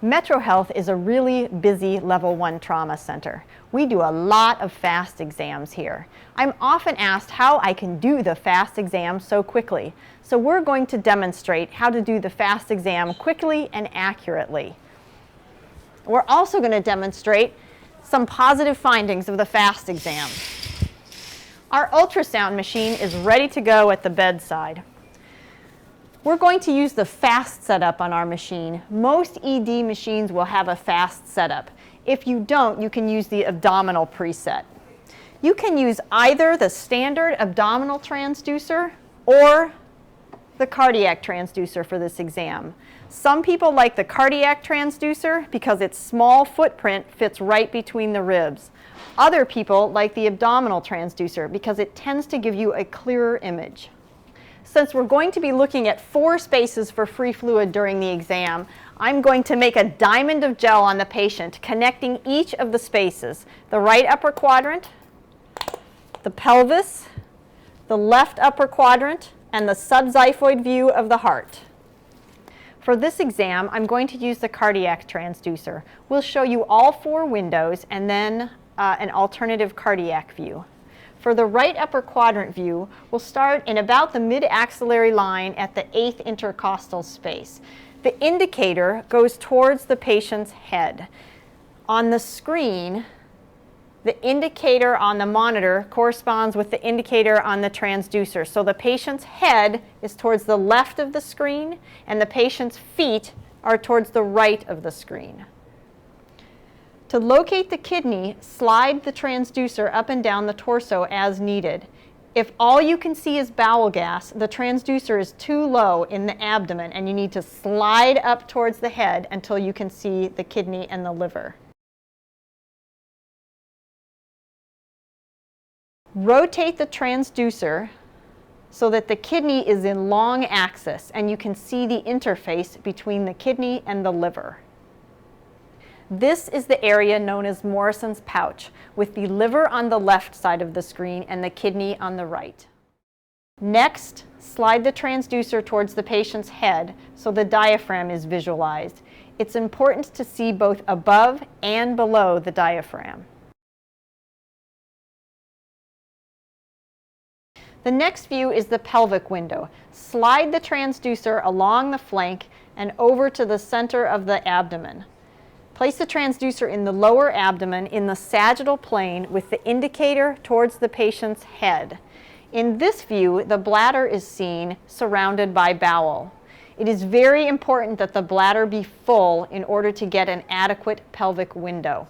Metro Health is a really busy Level 1 trauma center. We do a lot of fast exams here. I'm often asked how I can do the fast exam so quickly. So we're going to demonstrate how to do the fast exam quickly and accurately. We're also going to demonstrate some positive findings of the fast exam. Our ultrasound machine is ready to go at the bedside. We're going to use the fast setup on our machine. Most ED machines will have a fast setup. If you don't, you can use the abdominal preset. You can use either the standard abdominal transducer or the cardiac transducer for this exam. Some people like the cardiac transducer because its small footprint fits right between the ribs. Other people like the abdominal transducer because it tends to give you a clearer image. Since we're going to be looking at 4 spaces for free fluid during the exam, I'm going to make a diamond of gel on the patient, connecting each of the spaces: the right upper quadrant, the pelvis, the left upper quadrant, and the subxiphoid view of the heart. For this exam, I'm going to use the cardiac transducer. We'll show you all 4 windows and then an alternative cardiac view. For the right upper quadrant view, we'll start in about the mid-axillary line at the 8th intercostal space. The indicator goes towards the patient's head. On the screen, the indicator on the monitor corresponds with the indicator on the transducer. So the patient's head is towards the left of the screen, and the patient's feet are towards the right of the screen. To locate the kidney, slide the transducer up and down the torso as needed. If all you can see is bowel gas, the transducer is too low in the abdomen, and you need to slide up towards the head until you can see the kidney and the liver. Rotate the transducer so that the kidney is in long axis and you can see the interface between the kidney and the liver. This is the area known as Morrison's pouch, with the liver on the left side of the screen and the kidney on the right. Next, slide the transducer towards the patient's head so the diaphragm is visualized. It's important to see both above and below the diaphragm. The next view is the pelvic window. Slide the transducer along the flank and over to the center of the abdomen. Place the transducer in the lower abdomen in the sagittal plane with the indicator towards the patient's head. In this view, the bladder is seen surrounded by bowel. It is very important that the bladder be full in order to get an adequate pelvic window.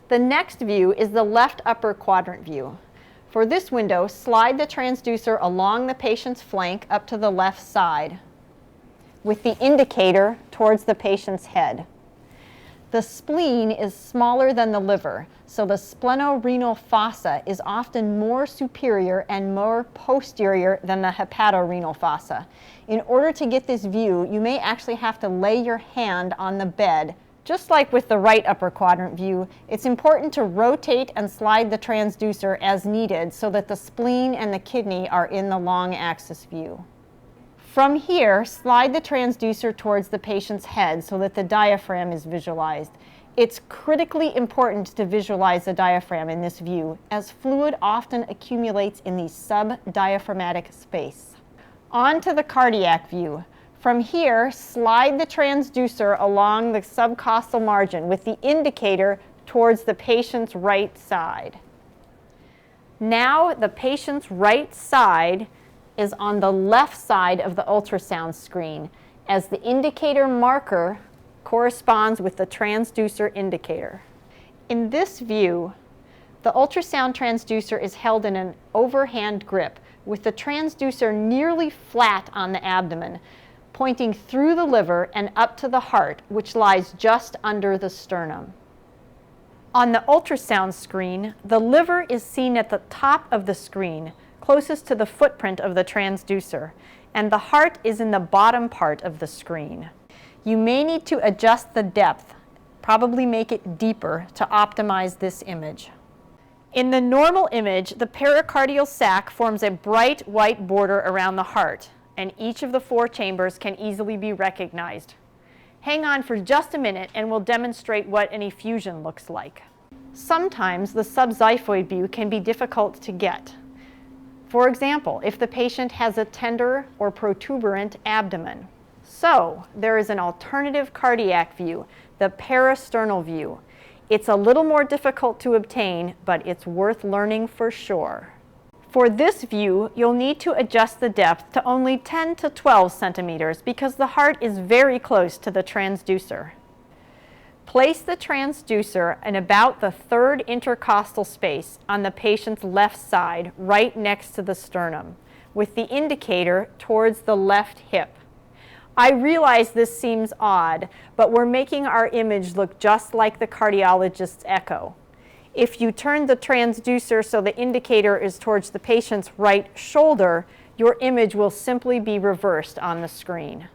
The next view is the left upper quadrant view. For this window, slide the transducer along the patient's flank up to the left side with the indicator towards the patient's head. The spleen is smaller than the liver, so the splenorenal fossa is often more superior and more posterior than the hepatorenal fossa. In order to get this view, you may actually have to lay your hand on the bed. Just like with the right upper quadrant view, it's important to rotate and slide the transducer as needed so that the spleen and the kidney are in the long axis view. From here, slide the transducer towards the patient's head so that the diaphragm is visualized. It's critically important to visualize the diaphragm in this view, as fluid often accumulates in the subdiaphragmatic space. On to the cardiac view. From here, slide the transducer along the subcostal margin with the indicator towards the patient's right side. Now the patient's right side is on the left side of the ultrasound screen, as the indicator marker corresponds with the transducer indicator. In this view, the ultrasound transducer is held in an overhand grip with the transducer nearly flat on the abdomen, pointing through the liver and up to the heart, which lies just under the sternum. On the ultrasound screen, the liver is seen at the top of the screen, closest to the footprint of the transducer, and the heart is in the bottom part of the screen. You may need to adjust the depth, probably make it deeper to optimize this image. In the normal image, the pericardial sac forms a bright white border around the heart, and each of the 4 chambers can easily be recognized. Hang on for just a minute and we'll demonstrate what an effusion looks like. Sometimes the subxiphoid view can be difficult to get. For example, if the patient has a tender or protuberant abdomen. So there is an alternative cardiac view, the parasternal view. It's a little more difficult to obtain, but it's worth learning for sure. For this view, you'll need to adjust the depth to only 10 to 12 centimeters because the heart is very close to the transducer. Place the transducer in about the third intercostal space on the patient's left side, right next to the sternum, with the indicator towards the left hip. I realize this seems odd, but we're making our image look just like the cardiologist's echo. If you turn the transducer so the indicator is towards the patient's right shoulder, your image will simply be reversed on the screen.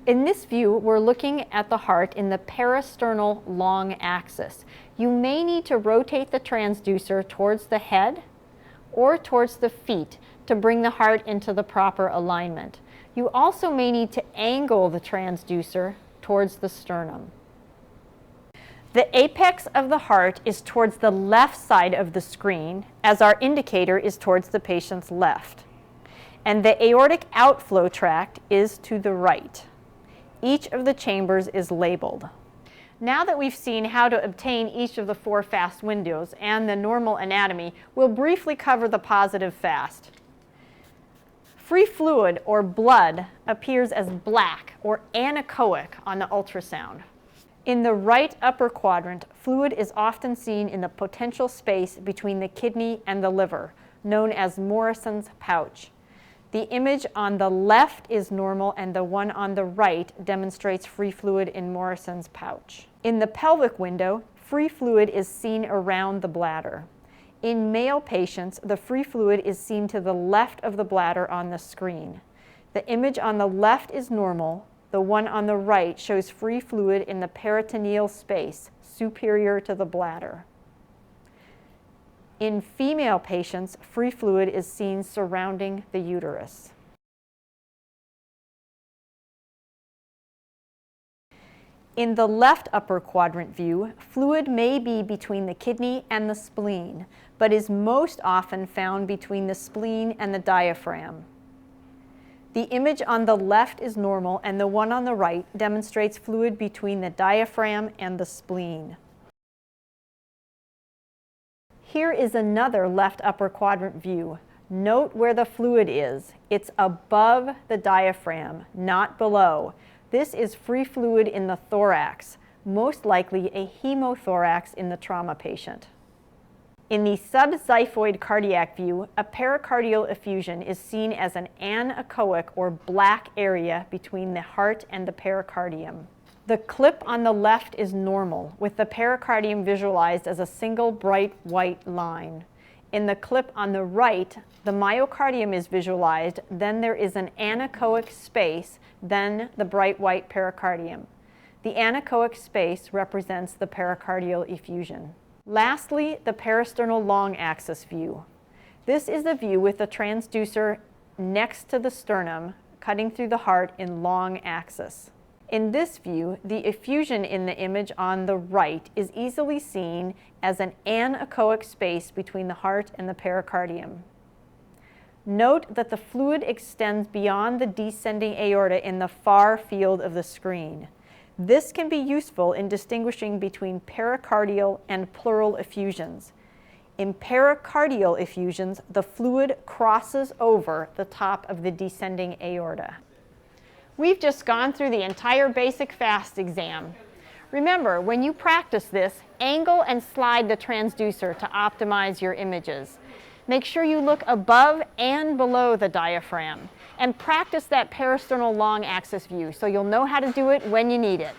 In this view, we're looking at the heart in the parasternal long axis. You may need to rotate the transducer towards the head or towards the feet to bring the heart into the proper alignment. You also may need to angle the transducer towards the sternum. The apex of the heart is towards the left side of the screen, as our indicator is towards the patient's left. And the aortic outflow tract is to the right. Each of the chambers is labeled. Now that we've seen how to obtain each of the 4 fast windows and the normal anatomy, we'll briefly cover the positive fast. Free fluid or blood appears as black or anechoic on the ultrasound. In the right upper quadrant, fluid is often seen in the potential space between the kidney and the liver, known as Morrison's pouch. The image on the left is normal and the one on the right demonstrates free fluid in Morrison's pouch. In the pelvic window, free fluid is seen around the bladder. In male patients, the free fluid is seen to the left of the bladder on the screen. The image on the left is normal. The one on the right shows free fluid in the peritoneal space, superior to the bladder. In female patients, free fluid is seen surrounding the uterus. In the left upper quadrant view, fluid may be between the kidney and the spleen, but is most often found between the spleen and the diaphragm. The image on the left is normal, and the one on the right demonstrates fluid between the diaphragm and the spleen. Here is another left upper quadrant view. Note where the fluid is. It's above the diaphragm, not below. This is free fluid in the thorax, most likely a hemothorax in the trauma patient. In the subxiphoid cardiac view, a pericardial effusion is seen as an anechoic or black area between the heart and the pericardium. The clip on the left is normal, with the pericardium visualized as a single bright white line. In the clip on the right, the myocardium is visualized, then there is an anechoic space, then the bright white pericardium. The anechoic space represents the pericardial effusion. Lastly, the parasternal long axis view. This is the view with the transducer next to the sternum, cutting through the heart in long axis. In this view, the effusion in the image on the right is easily seen as an anechoic space between the heart and the pericardium. Note that the fluid extends beyond the descending aorta in the far field of the screen. This can be useful in distinguishing between pericardial and pleural effusions. In pericardial effusions, the fluid crosses over the top of the descending aorta. We've just gone through the entire basic FAST exam. Remember, when you practice this, angle and slide the transducer to optimize your images. Make sure you look above and below the diaphragm, and practice that parasternal long axis view so you'll know how to do it when you need it.